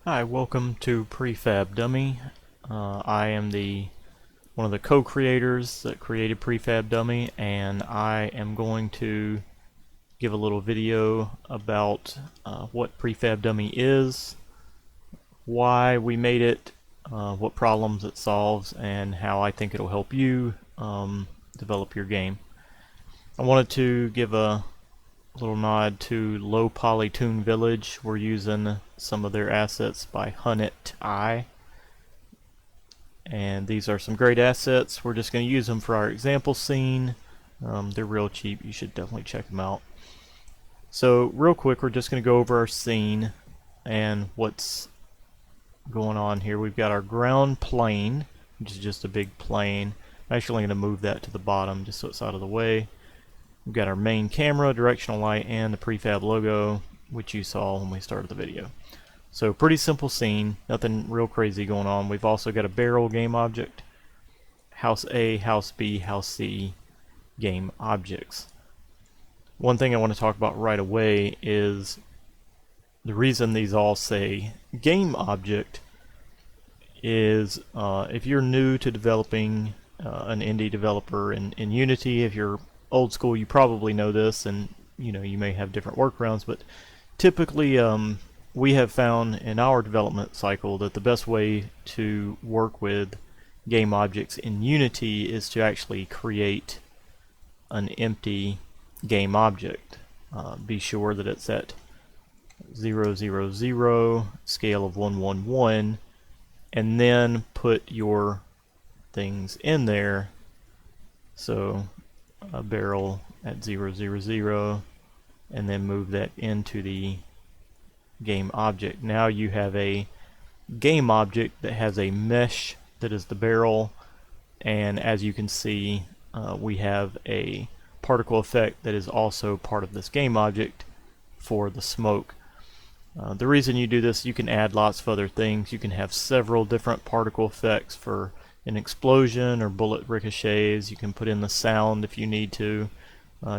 Hi, welcome to Prefab Dummy. I am one of the co-creators that created Prefab Dummy, and I am going to give a little video about what Prefab Dummy is, why we made it, what problems it solves, and how I think it'll help you develop your game. I wanted to give a little nod to Low Poly Toon Village. We're using some of their assets by Hunnit Eye, and these are some great assets. We're just going to use them for our example scene. They're real cheap. You should definitely check them out. So real quick, we're just going to go over our scene and what's going on here. We've got our ground plane, which is just a big plane. I'm actually going to move that to the bottom just so it's out of the way. We've got our main camera, directional light, and the prefab logo, which you saw when we started the video. So pretty simple scene, nothing real crazy going on. We've also got a barrel game object, house A, house B, house C game objects. One thing I want to talk about right away is the reason these all say game object is if you're new to developing an indie developer in Unity, if you're old school, you probably know this, and you may have different workarounds, but typically we have found in our development cycle that the best way to work with game objects in Unity is to actually create an empty game object. Be sure that it's at 0, 0, 0, scale of 1, 1, 1, and then put your things in there. So a barrel at 0, 0, 0, and then move that into the game object. Now you have a game object that has a mesh that is the barrel, and as you can see, we have a particle effect that is also part of this game object for the smoke. The reason you do this, you can add lots of other things. You can have several different particle effects for an explosion or bullet ricochets. You can put in the sound if you need to.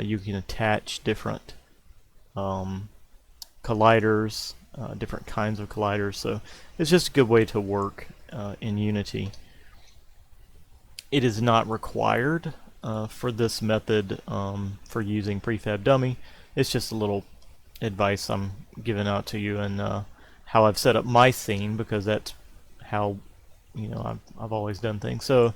You can attach different colliders, different kinds of colliders. So it's just a good way to work in Unity. It is not required for this method for using Prefab Dummy. It's just a little advice I'm giving out to you, and how I've set up my scene, because that's how I've always done things. So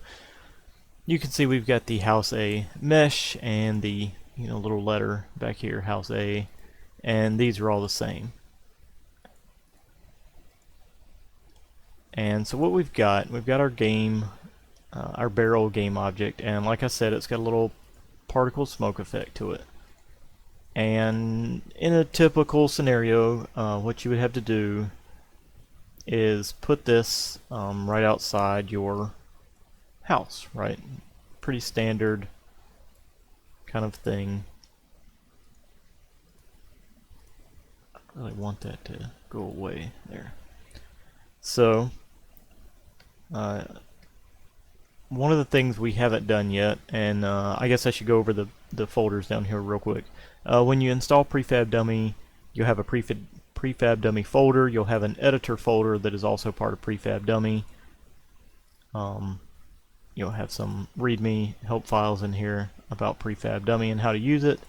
you can see we've got the house A mesh and the little letter back here, house A, and these are all the same. And so what we've got our game, our barrel game object, and like I said, it's got a little particle smoke effect to it. And in a typical scenario, what you would have to do is put this right outside your house, right? Pretty standard kind of thing. I really want that to go away there. So one of the things we haven't done yet, and I guess I should go over the folders down here real quick. When you install Prefab Dummy, you have a Prefab Dummy folder. You'll have an editor folder that is also part of Prefab Dummy. You'll have some README help files in here about Prefab Dummy and how to use it.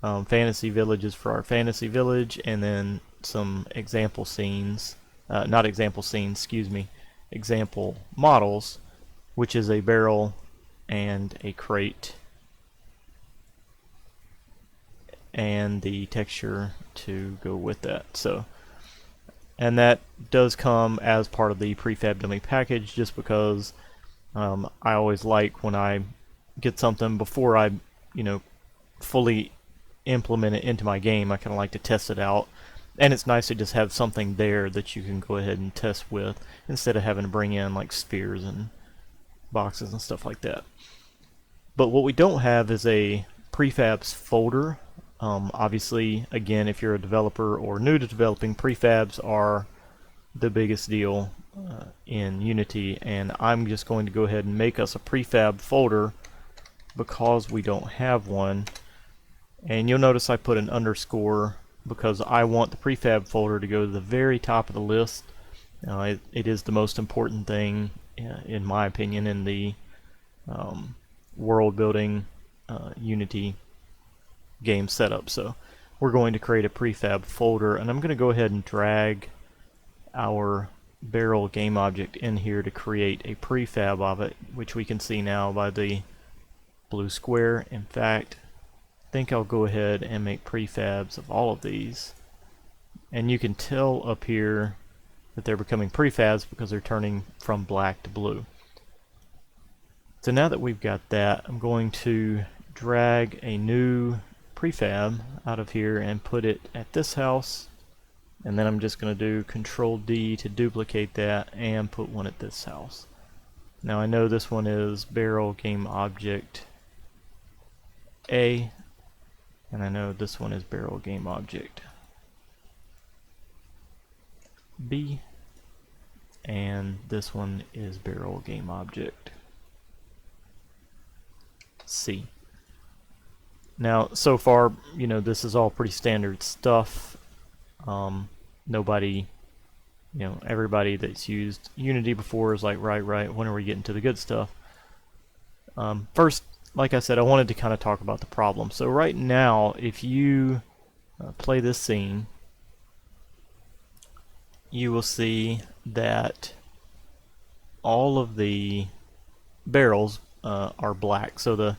Fantasy Villages for our Fantasy Village, and then some example scenes, not example scenes, excuse me, example models, which is a barrel and a crate, and the texture to go with that. So, and that does come as part of the Prefab Dummy package, just because I always like, when I get something before I fully implement it into my game, I kind of like to test it out, and it's nice to just have something there that you can go ahead and test with, instead of having to bring in like spheres and boxes and stuff like that. But what we don't have is a prefabs folder. Obviously, again, if you're a developer or new to developing, prefabs are the biggest deal in Unity, and I'm just going to go ahead and make us a prefab folder because we don't have one. And you'll notice I put an underscore because I want the prefab folder to go to the very top of the list It is the most important thing, in my opinion, in the world building Unity game setup. So we're going to create a prefab folder, and I'm going to go ahead and drag our barrel game object in here to create a prefab of it, which we can see now by the blue square. In fact, I think I'll go ahead and make prefabs of all of these, and you can tell up here that they're becoming prefabs because they're turning from black to blue. So now that we've got that, I'm going to drag a new prefab out of here and put it at this house, and then I'm just going to do Control D to duplicate that and put one at this house. Now I know this one is barrel game object A, and I know this one is barrel game object B, and this one is barrel game object C. Now, so far, you know, this is all pretty standard stuff. Nobody, you know, everybody that's used Unity before is like, right, when are we getting to the good stuff? First, like I said, I wanted to kind of talk about the problem. So right now, if you play this scene, you will see that all of the barrels are black. So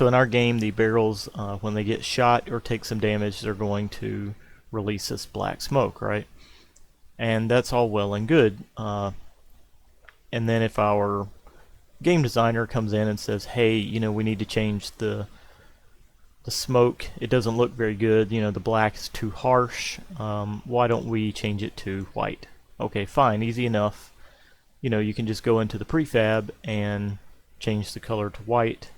in our game, the barrels, when they get shot or take some damage, they're going to release this black smoke, right? And that's all well and good. And then if our game designer comes in and says, hey, you know, we need to change the smoke, it doesn't look very good, you know, the black is too harsh, why don't we change it to white? Okay, fine, easy enough. You know, you can just go into the prefab and change the color to white,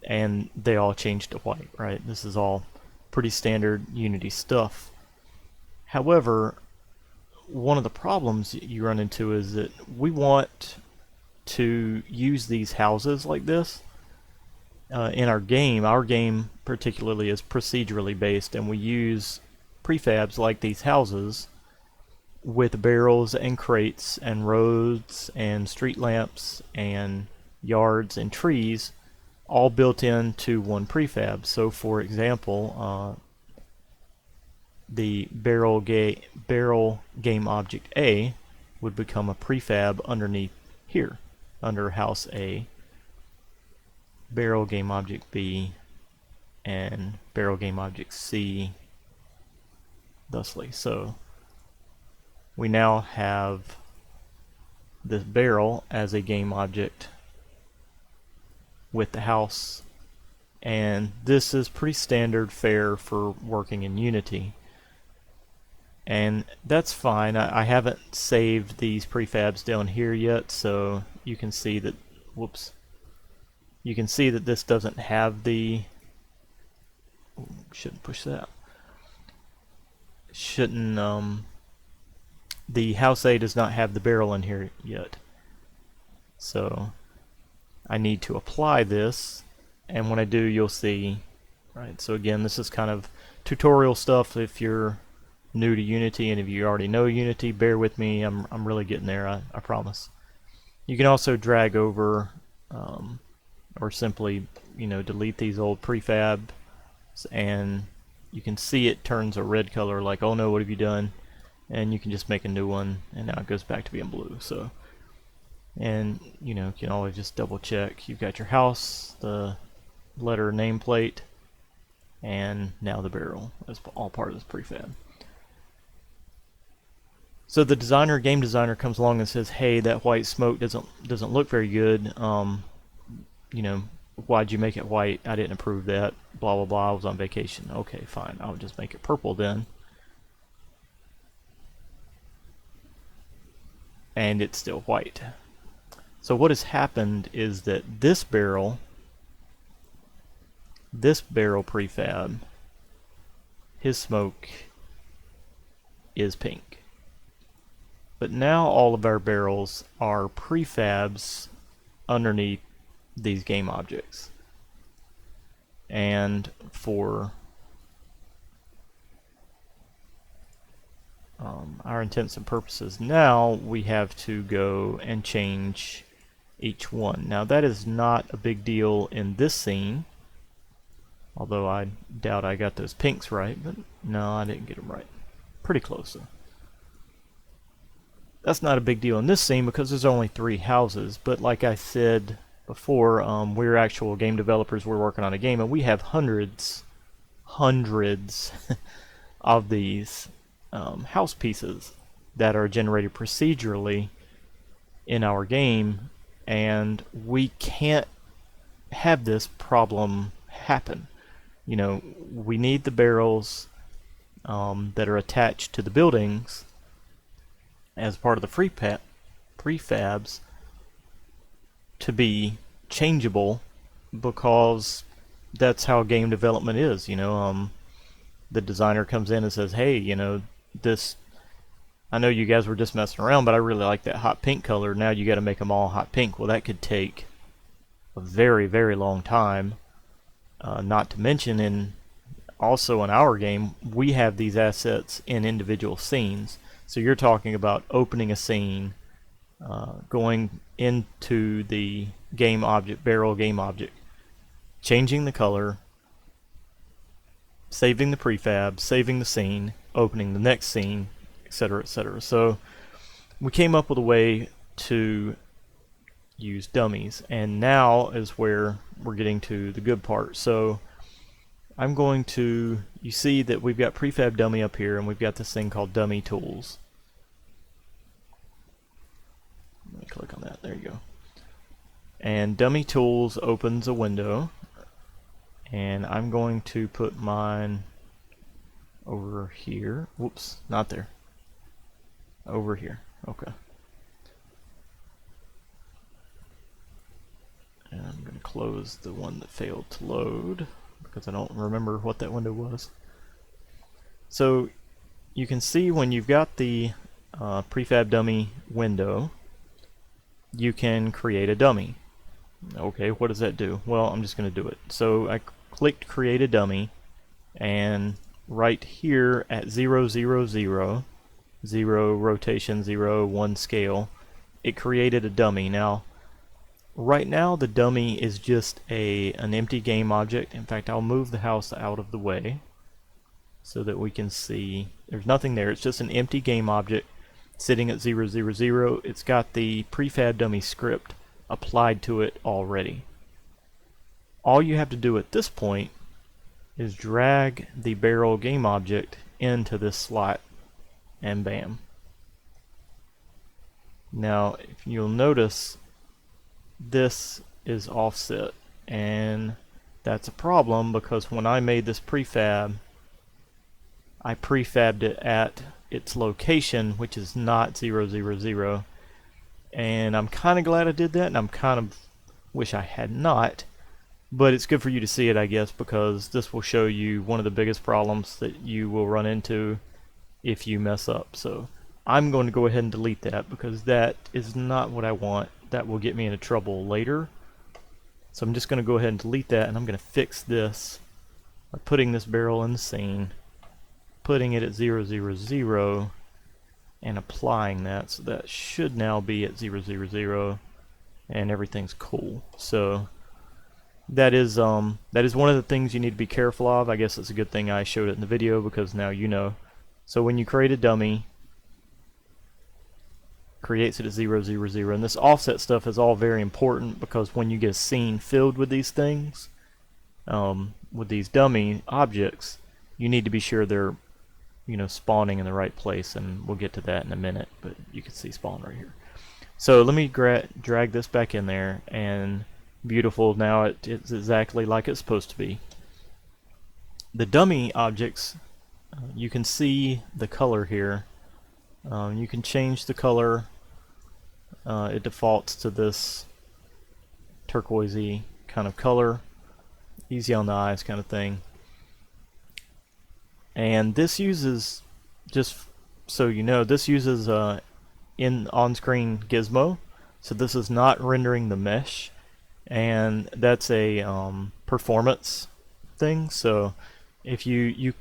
and they all change to white, right? This is all pretty standard Unity stuff. However, one of the problems you run into is that we want to use these houses like this in our game. Our game particularly is procedurally based, and we use prefabs like these houses with barrels and crates and roads and street lamps and yards and trees all built into one prefab. So for example, the barrel game object A would become a prefab underneath here, under house A, barrel game object B, and barrel game object C, thusly. So we now have this barrel as a game object with the house, and this is pretty standard fare for working in Unity, and that's fine. I haven't saved these prefabs down here yet, so you can see that, whoops, you can see that this doesn't have the, shouldn't push that, the house A does not have the barrel in here yet, so I need to apply this, and when I do, you'll see, right? So again, this is kind of tutorial stuff if you're new to Unity, and if you already know Unity, bear with me. I'm really getting there, I promise. You can also drag over or simply, you know, delete these old prefabs, and you can see it turns a red color, like, oh no, what have you done? And you can just make a new one, and now it goes back to being blue. So, and you know, you can always just double check. You've got your house, the letter nameplate, and now the barrel. That's all part of this prefab. So the game designer comes along and says, hey, that white smoke doesn't look very good. You know, why'd you make it white? I didn't approve that. Blah blah blah. I was on vacation. Okay, fine. I'll just make it purple then. And it's still white. So what has happened is that this barrel prefab, his smoke is pink. But now all of our barrels are prefabs underneath these game objects. And for our intents and purposes, now we have to go and change each one. Now that is not a big deal in this scene, although I doubt I got those pinks right, but no, I didn't get them right. Pretty close though. That's not a big deal in this scene because there's only 3 houses, but like I said before, we're actual game developers, we're working on a game, and we have hundreds of these house pieces that are generated procedurally in our game, and we can't have this problem happen. You know, we need the barrels that are attached to the buildings as part of the prefabs to be changeable, because that's how game development is. You know, the designer comes in and says, hey, you know, this, I know you guys were just messing around, but I really like that hot pink color. Now you got to make them all hot pink. Well, that could take a very, very long time. Not to mention, also in our game, we have these assets in individual scenes. So you're talking about opening a scene, going into the game object, barrel game object, changing the color, saving the prefab, saving the scene, opening the next scene, etc., etc. So we came up with a way to use dummies, and now is where we're getting to the good part. So I'm going to, you see that we've got Prefab Dummy up here, and we've got this thing called Dummy Tools. Let me click on that, there you go. And Dummy Tools opens a window, and I'm going to put mine over here. Whoops, not there. Over here, okay. And I'm going to close the one that failed to load, because I don't remember what that window was. So you can see when you've got the Prefab Dummy window, you can create a dummy. Okay, what does that do? Well, I'm just going to do it. So I clicked Create a Dummy, and right here at 0, 0, 0, 0 rotation, 0, 1 scale, it created a dummy. Now, right now the dummy is just an empty game object. In fact, I'll move the house out of the way so that we can see there's nothing there. It's just an empty game object sitting at 0, 0, 0. It's got the Prefab Dummy script applied to it already. All you have to do at this point is drag the barrel game object into this slot, and bam. Now, if you'll notice, this is offset, and that's a problem because when I made this prefab, I prefabbed it at its location, which is not 0, 0, 0, and I'm kind of glad I did that, and I'm kind of wish I had not, but it's good for you to see it, I guess, because this will show you one of the biggest problems that you will run into if you mess up. So I'm going to go ahead and delete that because that is not what I want. That will get me into trouble later. So I'm just going to go ahead and delete that, and I'm going to fix this by putting this barrel in the scene, putting it at 0, 0, 0, and applying that. So that should now be at 0, 0, 0, and everything's cool. So that is one of the things you need to be careful of. I guess it's a good thing I showed it in the video because now you know. So when you create a dummy, creates it at 0, 0, 0, and this offset stuff is all very important because when you get a scene filled with these things, with these dummy objects, you need to be sure they're, you know, spawning in the right place, and we'll get to that in a minute, but you can see spawn right here. So let me drag this back in there, and beautiful, now it's exactly like it's supposed to be. The dummy objects, you can see the color here. You can change the color. It defaults to this turquoisey kind of color, easy on the eyes kind of thing. And this uses, just so you know, this uses on-screen gizmo. So this is not rendering the mesh, and that's a performance thing. So if you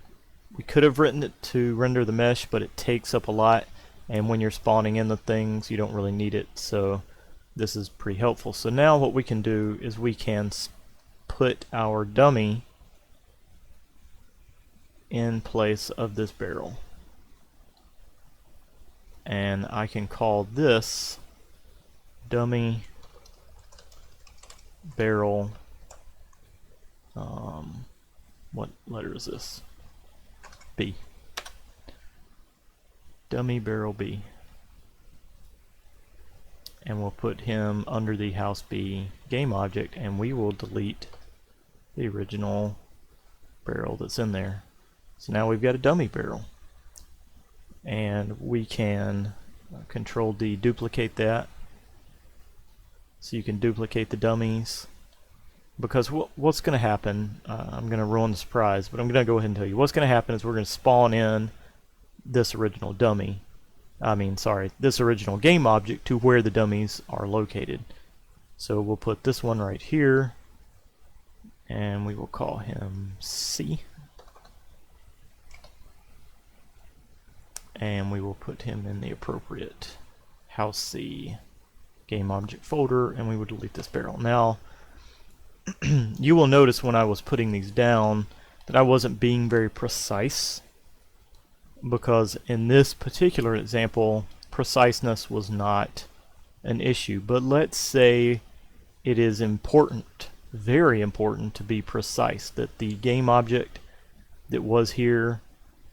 We could have written it to render the mesh, but it takes up a lot, and when you're spawning in the things, you don't really need it, so this is pretty helpful. So now what we can do is we can put our dummy in place of this barrel. And I can call this dummy barrel, what letter is this? B. Dummy barrel B. And we'll put him under the house B game object, and we will delete the original barrel that's in there. So now we've got a dummy barrel. And we can Control D, duplicate that. So you can duplicate the dummies. Because what's going to happen, I'm going to ruin the surprise, but I'm going to go ahead and tell you. What's going to happen is we're going to spawn in this original dummy. This original game object to where the dummies are located. So we'll put this one right here, and we will call him C. And we will put him in the appropriate house C game object folder, and we will delete this barrel. Now, you will notice when I was putting these down that I wasn't being very precise, because in this particular example, preciseness was not an issue. But let's say it is important, very important, to be precise, that the game object that was here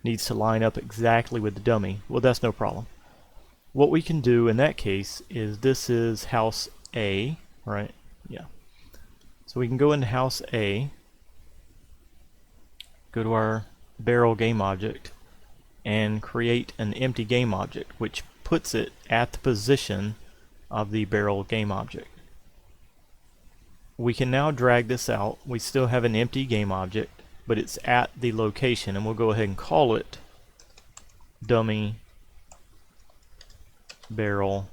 needs to line up exactly with the dummy. Well, that's no problem. What we can do in that case is, this is house A, right? Yeah. So we can go into house A, go to our barrel game object, and create an empty game object, which puts it at the position of the barrel game object. We can now drag this out. We still have an empty game object, but it's at the location, and we'll go ahead and call it dummy barrel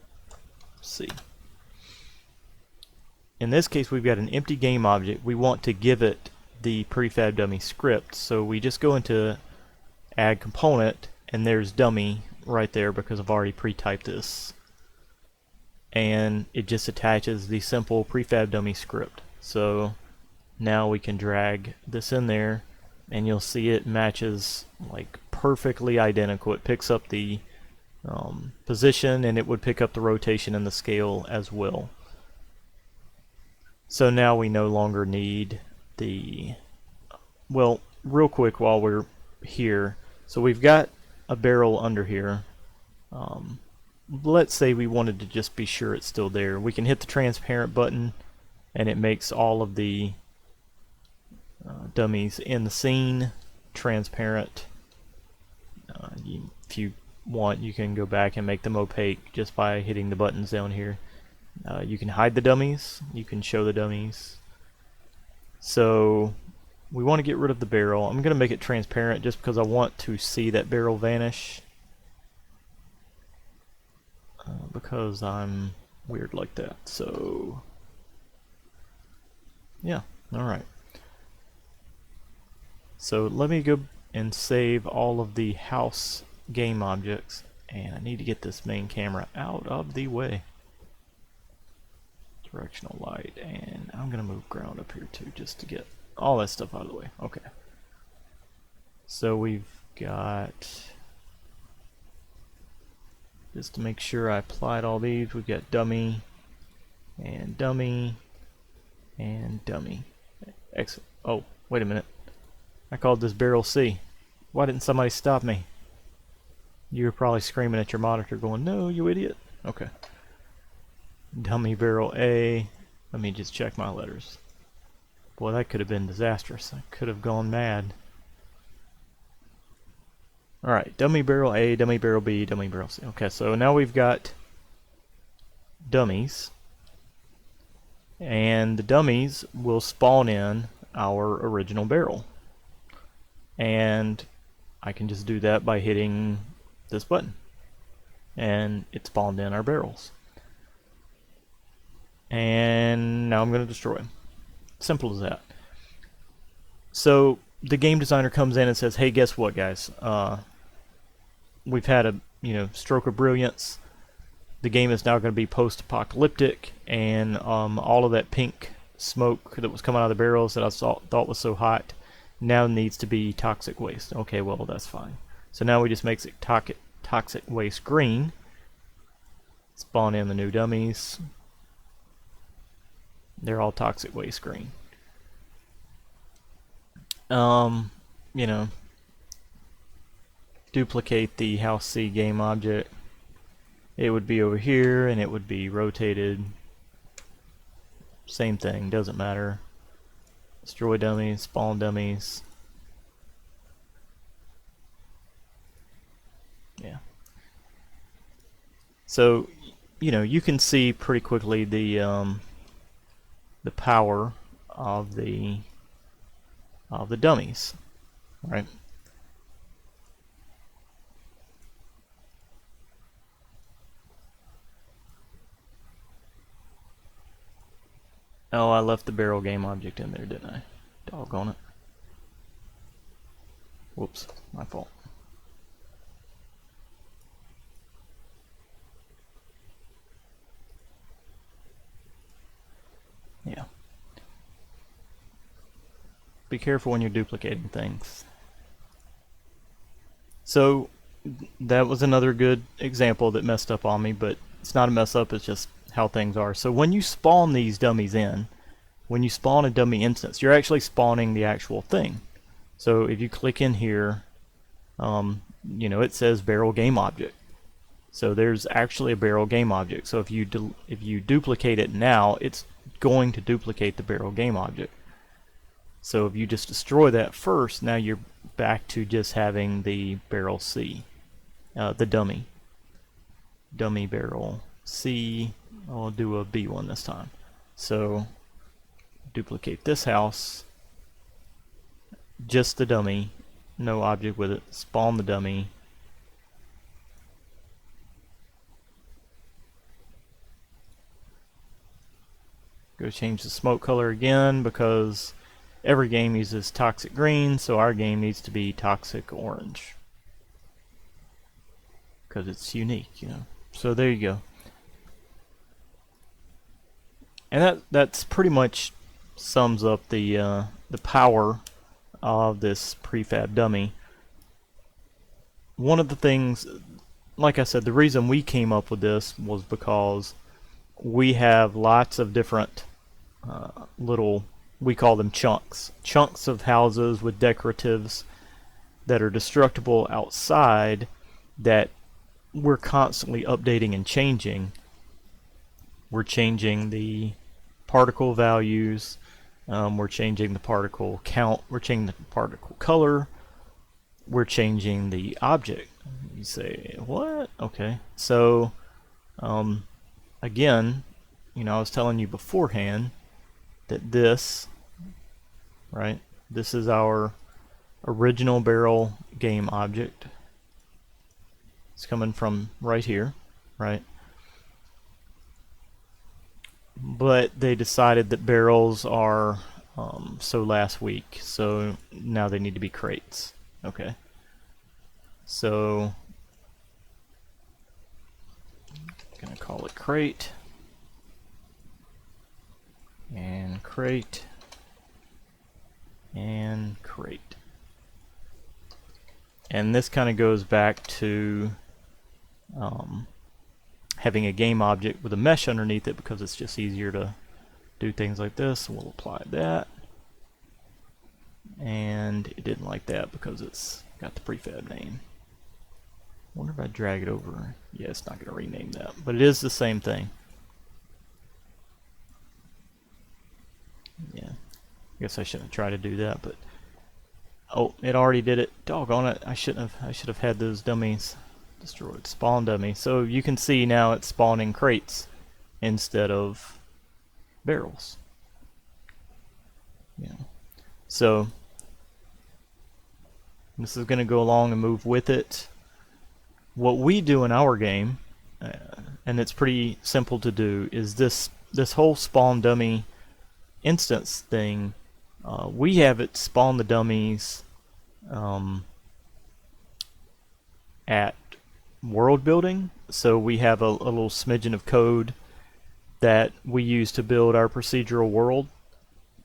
C. In this case, we've got an empty game object. We want to give it the Prefab Dummy script, so we just go into add component, and there's dummy right there because I've already pre-typed this, and it just attaches the simple Prefab Dummy script. So now we can drag this in there, and you'll see it matches like perfectly identical. It picks up the position, and it would pick up the rotation and the scale as well. So now we no longer need the, well, real quick while we're here, so we've got a barrel under here. Let's say we wanted to just be sure it's still there. We can hit the transparent button, and it makes all of the dummies in the scene transparent. If you want, you can go back and make them opaque just by hitting the buttons down here. You can hide the dummies, you can show the dummies. So we want to get rid of the barrel. I'm going to make it transparent just because I want to see that barrel vanish, because I'm weird like that. So yeah, alright. So let me go and save all of the house game objects, and I need to get this main camera out of the way. Directional light, and I'm gonna move ground up here too, just to get all that stuff out of the way. Okay. So we've got, just to make sure I applied all these, we've got dummy, and dummy, and dummy. Excellent. Oh, wait a minute. I called this barrel C. Why didn't somebody stop me? You were probably screaming at your monitor going, no, you idiot. Okay. Dummy barrel A. Let me just check my letters. Boy, that could have been disastrous. I could have gone mad. Alright, dummy barrel A, dummy barrel B, dummy barrel C. Okay, so now we've got dummies. And the dummies will spawn in our original barrel. And I can just do that by hitting this button. And it spawned in our barrels. And now I'm going to destroy them. Simple as that. So the game designer comes in and says, hey, guess what, guys? We've had a stroke of brilliance. The game is now going to be post-apocalyptic, and all of that pink smoke that was coming out of the barrels that I thought was so hot now needs to be toxic waste. Okay, well, that's fine. So now we just make it toxic waste green. Spawn in the new dummies. They're all toxic waste green. Duplicate the house C game object. It would be over here and it would be rotated. Same thing, doesn't matter. Destroy dummies, spawn dummies. Yeah. So, you can see pretty quickly the power of the dummies, right? Oh, I left the barrel game object in there, didn't I? Doggone it. Whoops, my fault. Yeah. Be careful when you're duplicating things. So that was another good example that messed up on me, but it's not a mess up, it's just how things are. So when you spawn these dummies in, when you spawn a dummy instance, you're actually spawning the actual thing. So if you click in here, it says barrel game object. So there's actually a barrel game object. So if you duplicate it now, it's going to duplicate the barrel game object. So if you just destroy that first, now you're back to just having the barrel C, the dummy barrel C. I'll do a B one this time. So duplicate this house, just the dummy, no object with it, spawn the dummy. Go change the smoke color again because every game uses toxic green, so our game needs to be toxic orange because it's unique, So there you go. And that's pretty much sums up the power of this prefab dummy. One of the things, like I said, the reason we came up with this was because we have lots of different little, we call them chunks of houses with decoratives that are destructible outside that we're constantly updating and changing. We're changing the particle values, we're changing the particle count, we're changing the particle color, we're changing the object. You say, what? Okay, so again, I was telling you beforehand that this is our original barrel game object. It's coming from right here, right? But they decided that barrels are so last week, so now they need to be crates. Okay, so I'm gonna call it crate and crate and crate. And this kind of goes back to having a game object with a mesh underneath it because it's just easier to do things like this. We'll apply that. And it didn't like that because it's got the prefab name. I wonder if I drag it over. Yeah, it's not going to rename that, but it is the same thing. Yeah, I guess I shouldn't try to do that, but oh, it already did it. Doggone it! I should have had those dummies destroyed. Spawn dummy. So you can see now it's spawning crates instead of barrels. Yeah. So this is going to go along and move with it. What we do in our game, and it's pretty simple to do, is this whole spawn dummy instance thing We have it spawn the dummies at world building, so we have a little smidgen of code that we use to build our procedural world,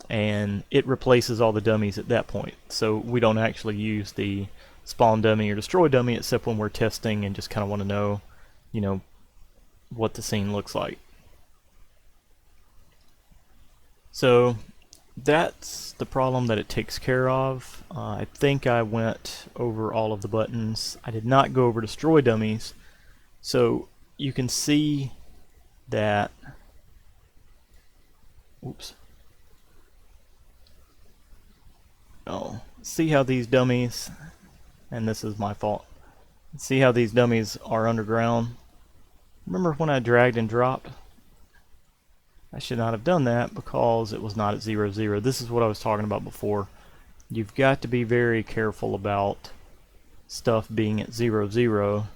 and it replaces all the dummies at that point. So we don't actually use the spawn dummy or destroy dummy except when we're testing and just kind of want to know, you know, what the scene looks like. So that's the problem that it takes care of. I think I went over all of the buttons. I did not go over destroy dummies. So you can see that, oops. Oh, see how these dummies, and this is my fault, see how these dummies are underground? Remember when I dragged and dropped? I should not have done that because it was not at 0, 0. This is what I was talking about before. You've got to be very careful about stuff being at 0, 0.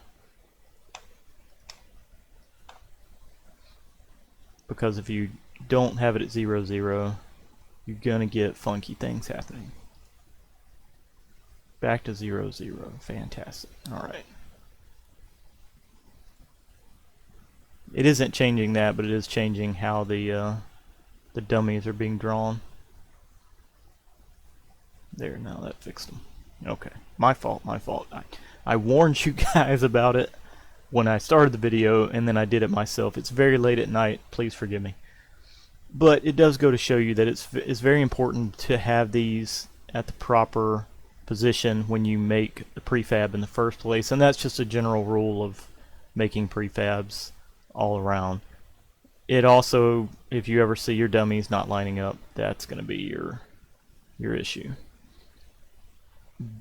Because if you don't have it at 0, 0, you're going to get funky things happening. Back to 0, 0. Fantastic. Alright. It isn't changing that, but it is changing how the dummies are being drawn. There, now that fixed them. Okay, my fault, my fault. I warned you guys about it when I started the video, and then I did it myself. It's very late at night, please forgive me. But it does go to show you that it's very important to have these at the proper position when you make the prefab in the first place, and that's just a general rule of making prefabs all around. It also, if you ever see your dummies not lining up, that's going to be your issue.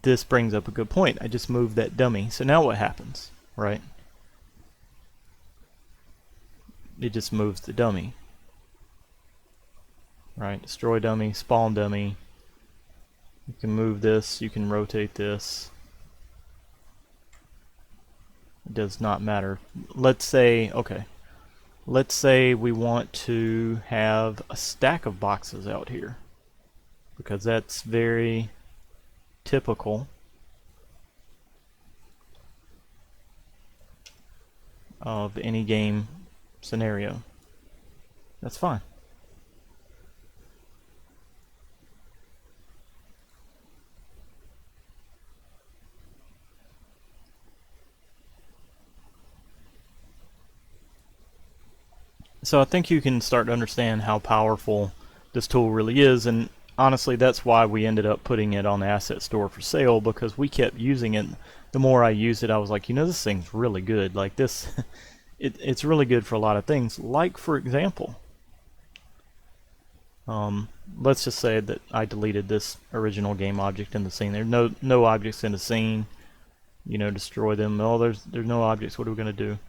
This brings up a good point. I just moved that dummy. So now what happens, right? It just moves the dummy. Right? Destroy dummy, spawn dummy. You can move this, you can rotate this. It does not matter. Let's say, okay, let's say we want to have a stack of boxes out here, because that's very typical of any game scenario. That's fine. So I think you can start to understand how powerful this tool really is, and honestly that's why we ended up putting it on the asset store for sale, because we kept using it. The more I used it, I was like, you know, this thing's really good. Like this, it's really good for a lot of things. Like for example, let's just say that I deleted this original game object in the scene. There's no objects in the scene. You know, destroy them. Oh, there's no objects. What are we gonna do?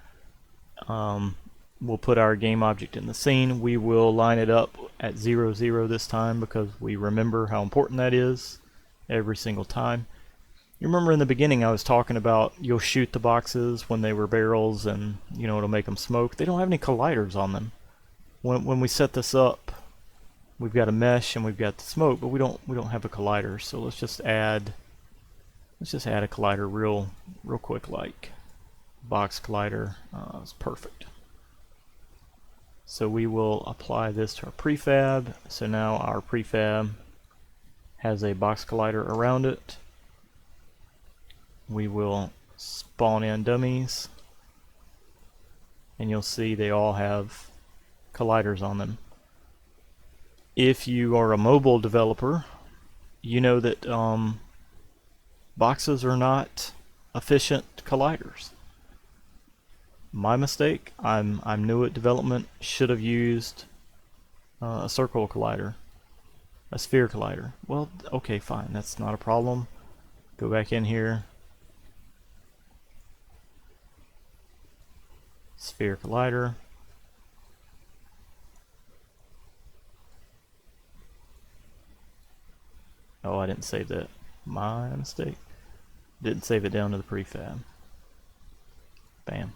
We'll put our game object in the scene. We will line it up at 0, 0 this time because we remember how important that is every single time. You remember in the beginning I was talking about you'll shoot the boxes when they were barrels and, you know, it'll make them smoke. They don't have any colliders on them. When we set this up, we've got a mesh and we've got the smoke, but we don't have a collider. So let's just add a collider real quick, like box collider. It's perfect. So we will apply this to our prefab. So now our prefab has a box collider around it. We will spawn in dummies, and you'll see they all have colliders on them. If you are a mobile developer, you know that boxes are not efficient colliders. My mistake. I'm new at development. Should have used a circle collider, a sphere collider. Well, okay, fine. That's not a problem. Go back in here. Sphere collider. Oh, I didn't save that. My mistake. Didn't save it down to the prefab. Bam.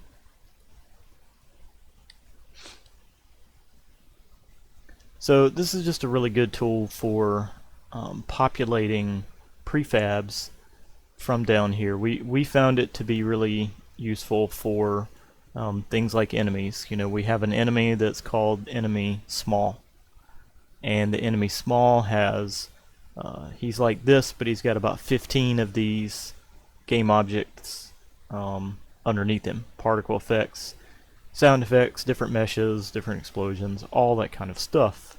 So this is just a really good tool for populating prefabs from down here. We found it to be really useful for things like enemies. You know, we have an enemy that's called enemy small, and the enemy small has he's like this, but he's got about 15 of these game objects underneath him. Particle effects, sound effects, different meshes, different explosions, all that kind of stuff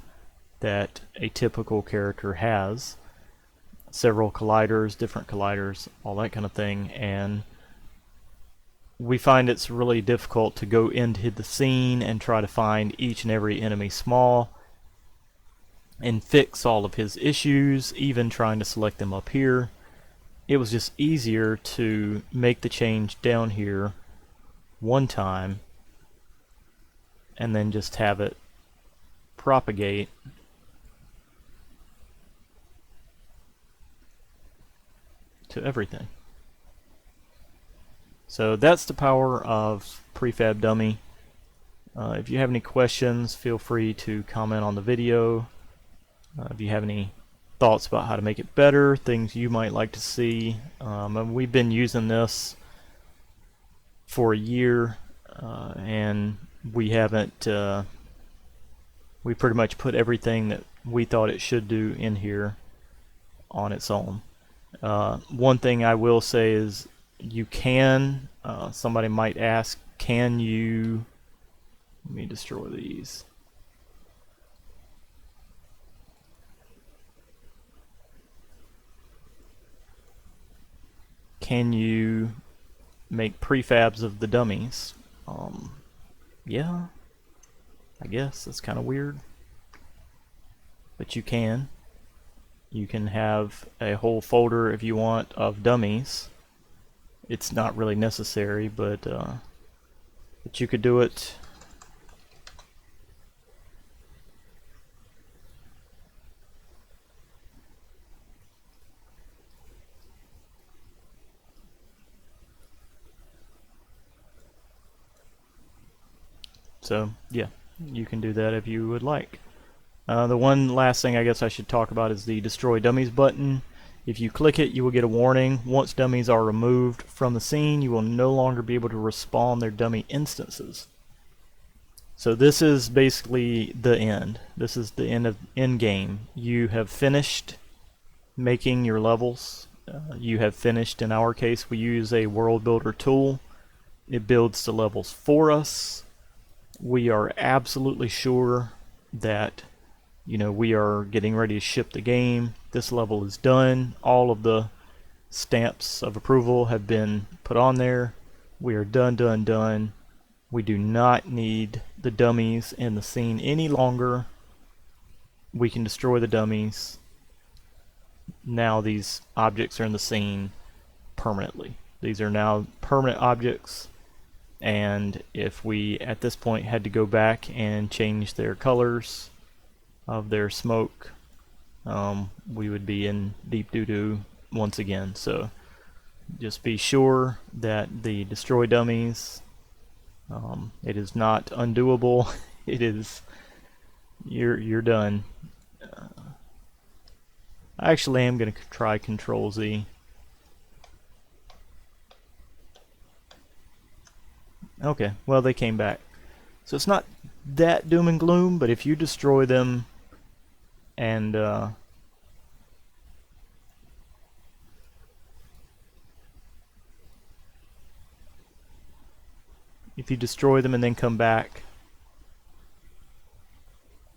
that a typical character has. Several colliders, different colliders, all that kind of thing. And we find it's really difficult to go into the scene and try to find each and every enemy small and fix all of his issues, even trying to select them up here. It was just easier to make the change down here one time and then just have it propagate to everything. So that's the power of Prefab Dummy. If you have any questions, feel free to comment on the video. If you have any thoughts about how to make it better, things you might like to see. And we've been using this for a year, and we haven't we pretty much put everything that we thought it should do in here on its own. One thing I will say is you can, somebody might ask, can you, let me destroy these. Can you make prefabs of the dummies? Yeah, I guess that's kind of weird, but you can. You can have a whole folder if you want of dummies. It's not really necessary, but you could do it. So yeah, you can do that if you would like. The one last thing I guess I should talk about is the Destroy Dummies button. If you click it, you will get a warning. Once dummies are removed from the scene, you will no longer be able to respawn their dummy instances. So this is basically the end. This is the end game. You have finished making your levels. You have finished, in our case, we use a world builder tool. It builds the levels for us. We are absolutely sure that, you know, we are getting ready to ship the game. This level is done. All of the stamps of approval have been put on there. We are done. We do not need the dummies in the scene any longer. We can destroy the dummies. Now these objects are in the scene permanently. These are now permanent objects. And if we at this point had to go back and change their colors of their smoke, we would be in deep doo-doo once again. So just be sure that the Destroy Dummies, it is not undoable. It is, you're done. I actually am going to try Control Z. Okay, well, they came back. So it's not that doom and gloom, but if you destroy them and if you destroy them and then come back,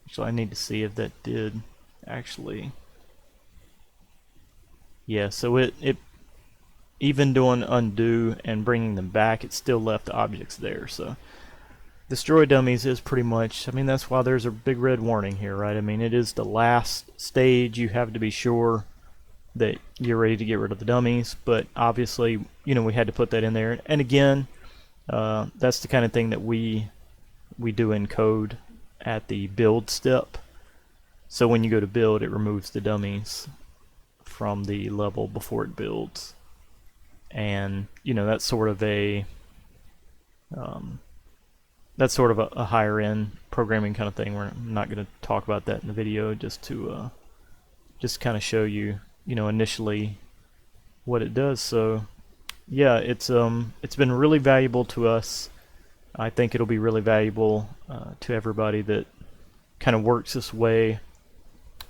actually I need to see if that did actually, yeah, so it even doing undo and bringing them back, it still left the objects there. So Destroy Dummies is pretty much, I mean, that's why there's a big red warning here, right? I mean, it is the last stage. You have to be sure that you're ready to get rid of the dummies, but obviously, you know, we had to put that in there. And again, that's the kind of thing that we do in code at the build step. So when you go to build, it removes the dummies from the level before it builds. And you know, that's sort of a higher end programming kind of thing. We're not going to talk about that in the video, just to just kind of show you, initially what it does. So yeah, it's been really valuable to us. I think it'll be really valuable to everybody that kind of works this way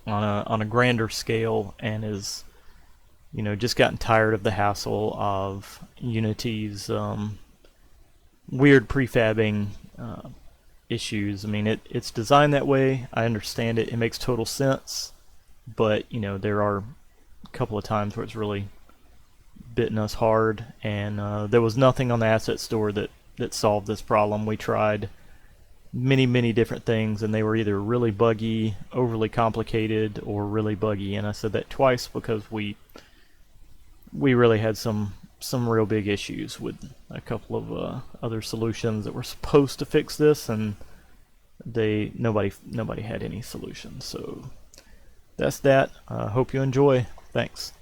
on a grander scale and is, just gotten tired of the hassle of Unity's weird prefabbing issues. I mean, it's designed that way. I understand it. It makes total sense. But, there are a couple of times where it's really bitten us hard, and there was nothing on the asset store that solved this problem. We tried many different things, and they were either really buggy, overly complicated, or really buggy. And I said that twice because we really had some real big issues with a couple of other solutions that were supposed to fix this, and nobody had any solutions. So that's that. Hope you enjoy. Thanks.